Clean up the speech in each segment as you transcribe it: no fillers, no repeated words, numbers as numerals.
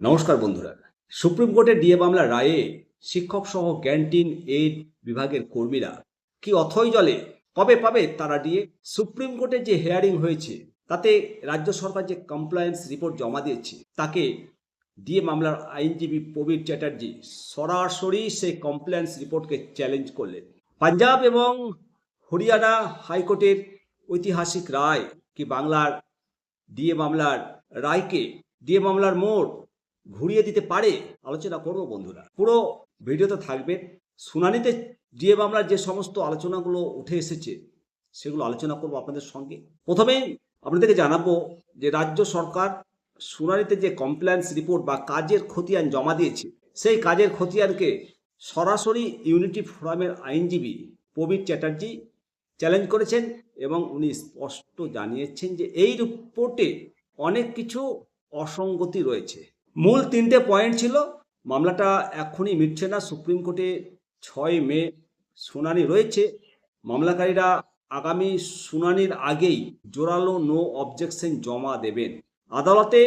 নমস্কার বন্ধুরা। সুপ্রিম কোর্টের ডিএ মামলার রায়ে শিক্ষক সহ ক্যান্টিন এইড বিভাগের কর্মীরা কি অথই জলে? কবে পাবে তারা ডিএ? সুপ্রিম কোর্টে যে হিয়ারিং হয়েছে তাতে রাজ্য সরকার যে কমপ্লায়েন্স রিপোর্ট জমা দিয়েছে তাকে ডিএ মামলার আইনজীবী প্রবীর চ্যাটার্জি সরাসরি সেই কমপ্লায়েন্স রিপোর্টকে চ্যালেঞ্জ করলেন। পাঞ্জাব এবং হরিয়ানা হাইকোর্টের ঐতিহাসিক রায় কি বাংলার ডিএ মামলার রায়কে, ডিএ মামলার মোড় ঘুরিয়ে দিতে পারে? আলোচনা করব বন্ধুরা, পুরো ভিডিওতে থাকবেন। শুনানিতে ডিএ মামলার যে সমস্ত আলোচনাগুলো উঠে এসেছে সেগুলো আলোচনা করব আপনাদের সঙ্গে। প্রথমেই আপনাদেরকে জানাবো যে রাজ্য সরকার শুনানিতে যে কমপ্লায়েন্স রিপোর্ট বা কাজের খতিয়ান জমা দিয়েছে সেই কাজের খতিয়ানকে সরাসরি ইউনিটি ফোরামের আইনজীবী প্রবীর চ্যাটার্জি চ্যালেঞ্জ করেছেন এবং উনি স্পষ্ট জানিয়েছেন যে এই রিপোর্টে অনেক কিছু অসঙ্গতি রয়েছে। মূল তিনটে পয়েন্ট ছিল। মামলাটা এখনই মিটছে না, সুপ্রিম কোর্টে 6 মে শুনানি রয়েছে। মামলাকারীরা আগামী শুনানির আগেই জোরালো নো অবজেকশন জমা দেবেন। আদালতে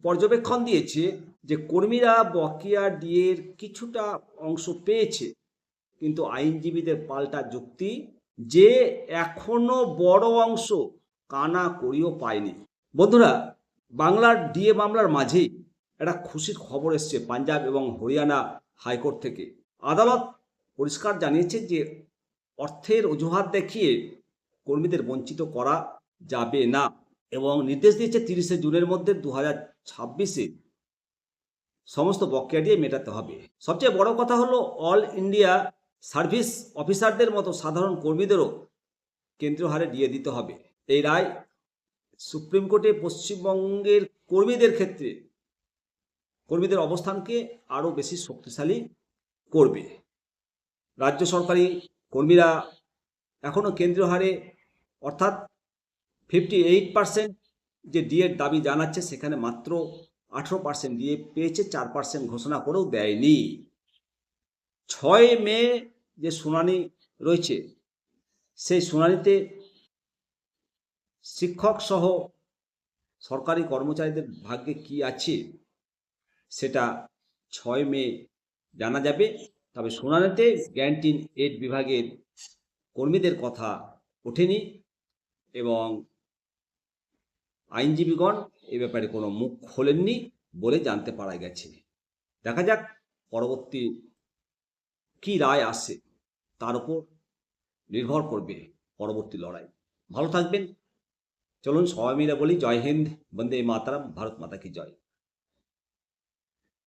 পর্যবেক্ষণ দিয়েছে যে কর্মীরা বকেয়া ডিএর কিছুটা অংশ পেয়েছে, কিন্তু আইনজীবীদের পাল্টা যুক্তি যে এখনো বড় অংশ কানা করিও পায়নি। বন্ধুরা, বাংলার ডিএ মামলার মাঝেই একটা খুশির খবর এসছে পাঞ্জাব এবং হরিয়ানা হাইকোর্ট থেকে। আদালত পরিষ্কার জানিয়েছে যে অর্থের অজুহাত দেখিয়ে কর্মীদের বঞ্চিত করা যাবে না এবং নির্দেশ দিয়েছে 30শে জুনের মধ্যে 2026-এ সমস্ত বকেয়া দিয়ে মেটাতে হবে। সবচেয়ে বড় কথা হলো অল ইন্ডিয়া সার্ভিস অফিসারদের মতো সাধারণ কর্মীদেরও কেন্দ্রীয় হারে ডিএ দিতে হবে। এই রায় সুপ্রিম কোর্টে পশ্চিমবঙ্গের কর্মীদের ক্ষেত্রে কর্মীদের অবস্থানকে আরও বেশি শক্তিশালী করবে। রাজ্য সরকারি কর্মীরা এখনও কেন্দ্রীয় হারে অর্থাৎ 58% যে ডিএর দাবি জানাচ্ছে সেখানে মাত্র 18% ডিএ পেয়েছে, 4% ঘোষণা করেও দেয়নি। 6 মে যে শুনানি রয়েছে সেই শুনানিতে শিক্ষক সহ সরকারি কর্মচারীদের ভাগ্যে কি আছে সেটা 6 মে জানা যাবে। তবে শুনানিতে ক্যান্টিন এইড বিভাগের কর্মীদের কথা ওঠেনি এবং আইনজীবীগণ এ ব্যাপারে কোনো মুখ খোলেননি বলে জানতে পারা গেছে। দেখা যাক পরবর্তী কি রায় আসে, তার উপর নির্ভর করবে পরবর্তী লড়াই। ভালো থাকবেন। চলুন সবাই মিলে বলি জয় হিন্দ, বন্দে মাতরম, ভারত মাতা কি জয়।